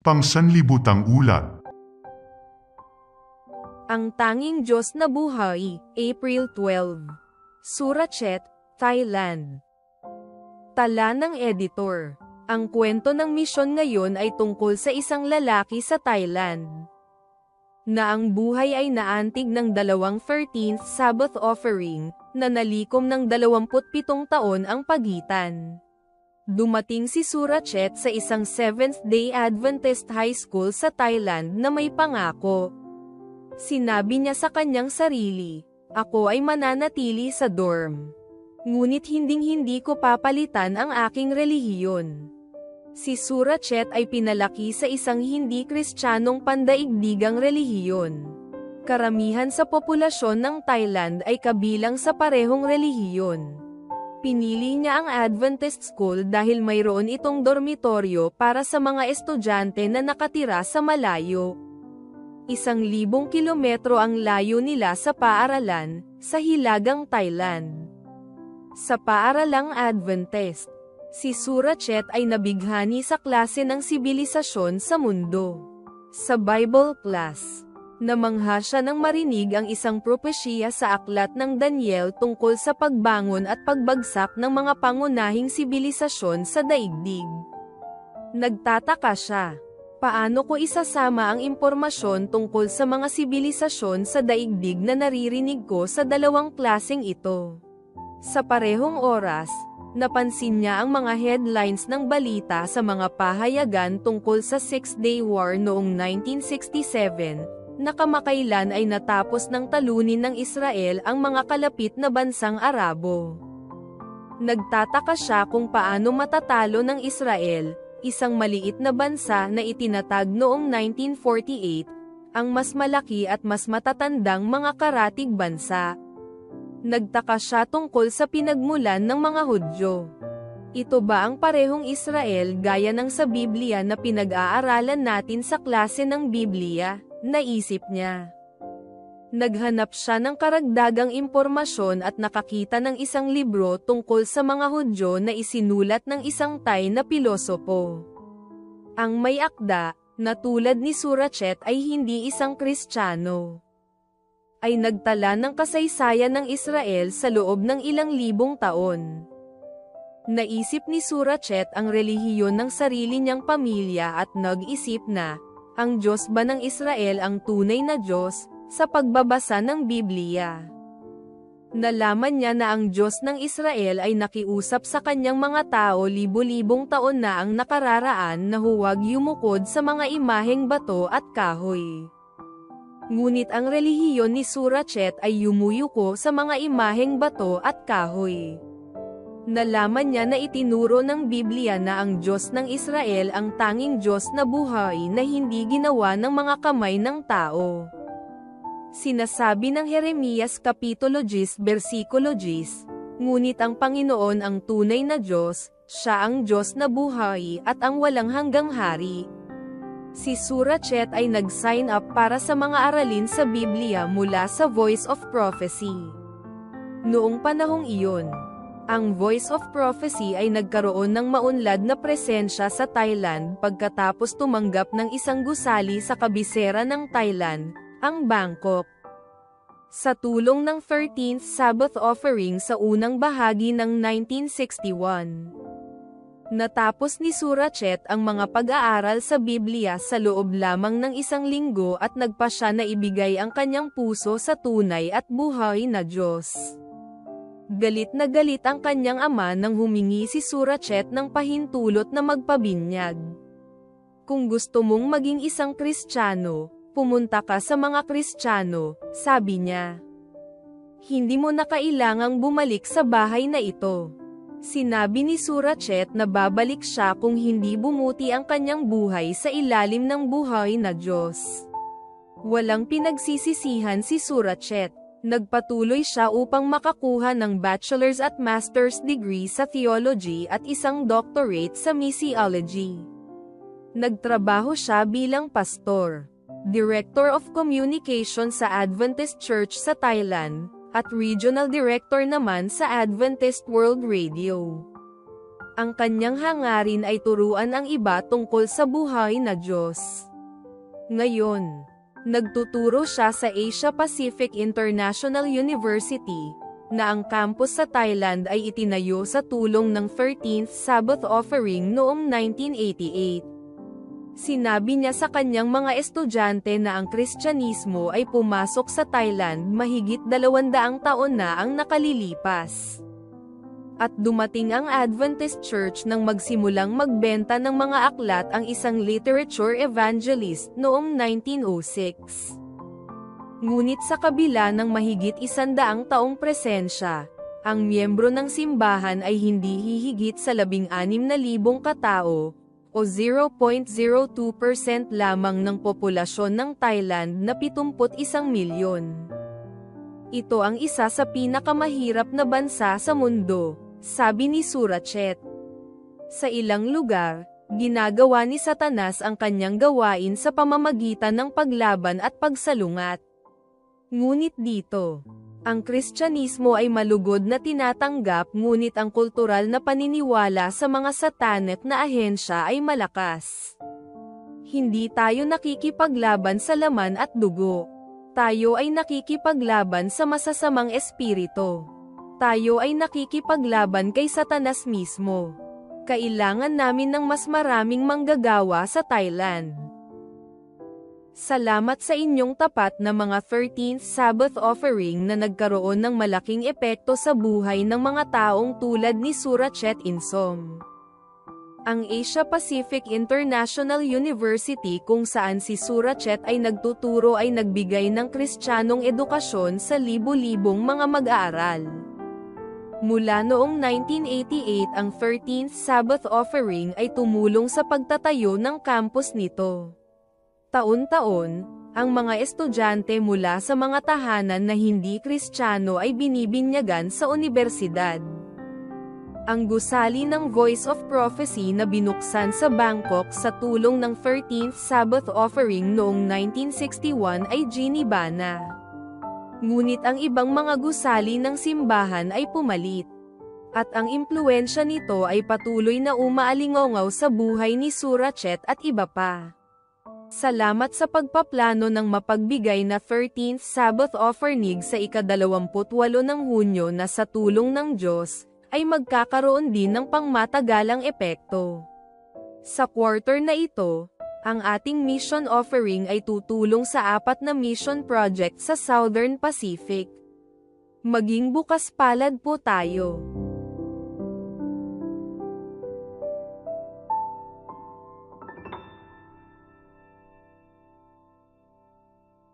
Pangsanlibutang ulat. Ang Tanging Diyos na Buhay, April 12. Suratset, Thailand. Tala ng editor. Ang kwento ng misyon ngayon ay tungkol sa isang lalaki sa Thailand na ang buhay ay naantig ng 13th Sabbath offering, na nalikom ng 27 taon ang pagitan. Dumating si Suratset sa isang Seventh-day Adventist high school sa Thailand na may pangako. Sinabi niya sa kanyang sarili, "Ako ay mananatili sa dorm. Ngunit hinding-hindi ko papalitan ang aking relihiyon." Si Suratset ay pinalaki sa isang hindi kristyanong pandaigdigang relihiyon. Karamihan sa populasyon ng Thailand ay kabilang sa parehong relihiyon. Pinili niya ang Adventist school dahil mayroon itong dormitoryo para sa mga estudyante na nakatira sa malayo. 1,000 kilometro ang layo nila sa paaralan, sa hilagang Thailand. Sa paaralang Adventist, si Suratset ay nabighani sa klase ng sibilisasyon sa mundo. Sa Bible class, namangha siya nang marinig ang isang propesya sa aklat ng Daniel tungkol sa pagbangon at pagbagsak ng mga pangunahing sibilisasyon sa daigdig. Nagtataka siya, paano ko isasama ang impormasyon tungkol sa mga sibilisasyon sa daigdig na naririnig ko sa dalawang klaseng ito? Sa parehong oras, napansin niya ang mga headlines ng balita sa mga pahayagan tungkol sa Six-Day War noong 1967, na kamakailan ay natapos ng talunin ng Israel ang mga kalapit na bansang Arabo. Nagtataka siya kung paano matatalo ng Israel, isang maliit na bansa na itinatag noong 1948, ang mas malaki at mas matatandang mga karatig bansa. Nagtaka siya tungkol sa pinagmulan ng mga Hudyo. Ito ba ang parehong Israel gaya ng sa Biblia na pinag-aaralan natin sa klase ng Biblia? Naisip niya. Naghanap siya ng karagdagang impormasyon at nakakita ng isang libro tungkol sa mga Hudyo na isinulat ng isang Thai na pilosopo. Ang may akda, na tulad ni Suratset ay hindi isang Kristiyano, ay nagtala ng kasaysayan ng Israel sa loob ng ilang libong taon. Naisip ni Suratset ang relihiyon ng sarili niyang pamilya at nag-isip na, ang Diyos ba ng Israel ang tunay na Diyos, sa pagbabasa ng Biblia? Nalaman niya na ang Diyos ng Israel ay nakiusap sa kanyang mga tao libo-libong taon na ang nakararaan na huwag yumukod sa mga imaheng bato at kahoy. Ngunit ang relihiyon ni Suratset ay yumuyuko sa mga imaheng bato at kahoy. Nalaman niya na itinuro ng Biblia na ang Diyos ng Israel ang tanging Diyos na buhay na hindi ginawa ng mga kamay ng tao. Sinasabi ng Jeremias Kapitulo 10 versikulo 10, "Ngunit ang Panginoon ang tunay na Diyos, Siya ang Diyos na buhay at ang walang hanggang hari." Si Suratset ay nag-sign up para sa mga aralin sa Biblia mula sa Voice of Prophecy. Noong panahong iyon, ang Voice of Prophecy ay nagkaroon ng maunlad na presensya sa Thailand pagkatapos tumanggap ng isang gusali sa kabisera ng Thailand, ang Bangkok. Sa tulong ng 13th Sabbath offering sa unang bahagi ng 1961, natapos ni Suratset ang mga pag-aaral sa Biblia sa loob lamang ng 1 linggo at nagpa siya na ibigay ang kanyang puso sa tunay at buhay na Diyos. Galit na galit ang kanyang ama nang humingi si Suratset ng pahintulot na magpabinyag. "Kung gusto mong maging isang Kristiyano, pumunta ka sa mga Kristiyano," sabi niya. "Hindi mo na kailangang bumalik sa bahay na ito." Sinabi ni Suratset na babalik siya kung hindi bumuti ang kanyang buhay sa ilalim ng buhay na Diyos. Walang pinagsisisihan si Suratset. Nagpatuloy siya upang makakuha ng bachelor's at master's degree sa theology at isang doctorate sa missiology. Nagtrabaho siya bilang pastor, director of communication sa Adventist Church sa Thailand, at regional director naman sa Adventist World Radio. Ang kanyang hangarin ay turuan ang iba tungkol sa buhay na Diyos. Ngayon, nagtuturo siya sa Asia Pacific International University, na ang campus sa Thailand ay itinayo sa tulong ng 13th Sabbath Offering noong 1988. Sinabi niya sa kanyang mga estudyante na ang Kristyanismo ay pumasok sa Thailand mahigit 200 taon na ang nakalilipas. At dumating ang Adventist Church nang magsimulang magbenta ng mga aklat ang isang literature evangelist noong 1906. Ngunit sa kabila ng mahigit 100 taong presensya, ang miyembro ng simbahan ay hindi hihigit sa 16,000 katao, o 0.02% lamang ng populasyon ng Thailand na 71 milyon. Ito ang isa sa pinakamahirap na bansa sa mundo, sabi ni Surachet. Sa ilang lugar, ginagawa ni Satanas ang kanyang gawain sa pamamagitan ng paglaban at pagsalungat. Ngunit dito, ang Kristyanismo ay malugod na tinatanggap, ngunit ang kultural na paniniwala sa mga satanet na ahensya ay malakas. Hindi tayo nakikipaglaban sa laman at dugo. Tayo ay nakikipaglaban sa masasamang espiritu. Tayo ay nakikipaglaban kay Satanas mismo. Kailangan namin ng mas maraming manggagawa sa Thailand. Salamat sa inyong tapat na mga 13th Sabbath Offering na nagkaroon ng malaking epekto sa buhay ng mga taong tulad ni Surachet Insom. Ang Asia Pacific International University kung saan si Surachet ay nagtuturo ay nagbigay ng Kristiyanong edukasyon sa libo-libong mga mag-aaral. Mula noong 1988 ang 13th Sabbath Offering ay tumulong sa pagtatayo ng campus nito. Taon-taon, ang mga estudyante mula sa mga tahanan na hindi Kristiyano ay binibinyagan sa universidad. Ang gusali ng Voice of Prophecy na binuksan sa Bangkok sa tulong ng 13th Sabbath Offering noong 1961 ay ginibana. Ngunit ang ibang mga gusali ng simbahan ay pumalit. At ang impluwensya nito ay patuloy na umaalingaw sa buhay ni Surachet at iba pa. Salamat sa pagpaplano ng mapagbigay na 13th Sabbath Offering sa ika-28 ng Hunyo na sa tulong ng Diyos, ay magkakaroon din ng pangmatagalang epekto. Sa quarter na ito, ang ating mission offering ay tutulong sa 4 na mission project sa Southern Pacific. Maging bukas palad po tayo.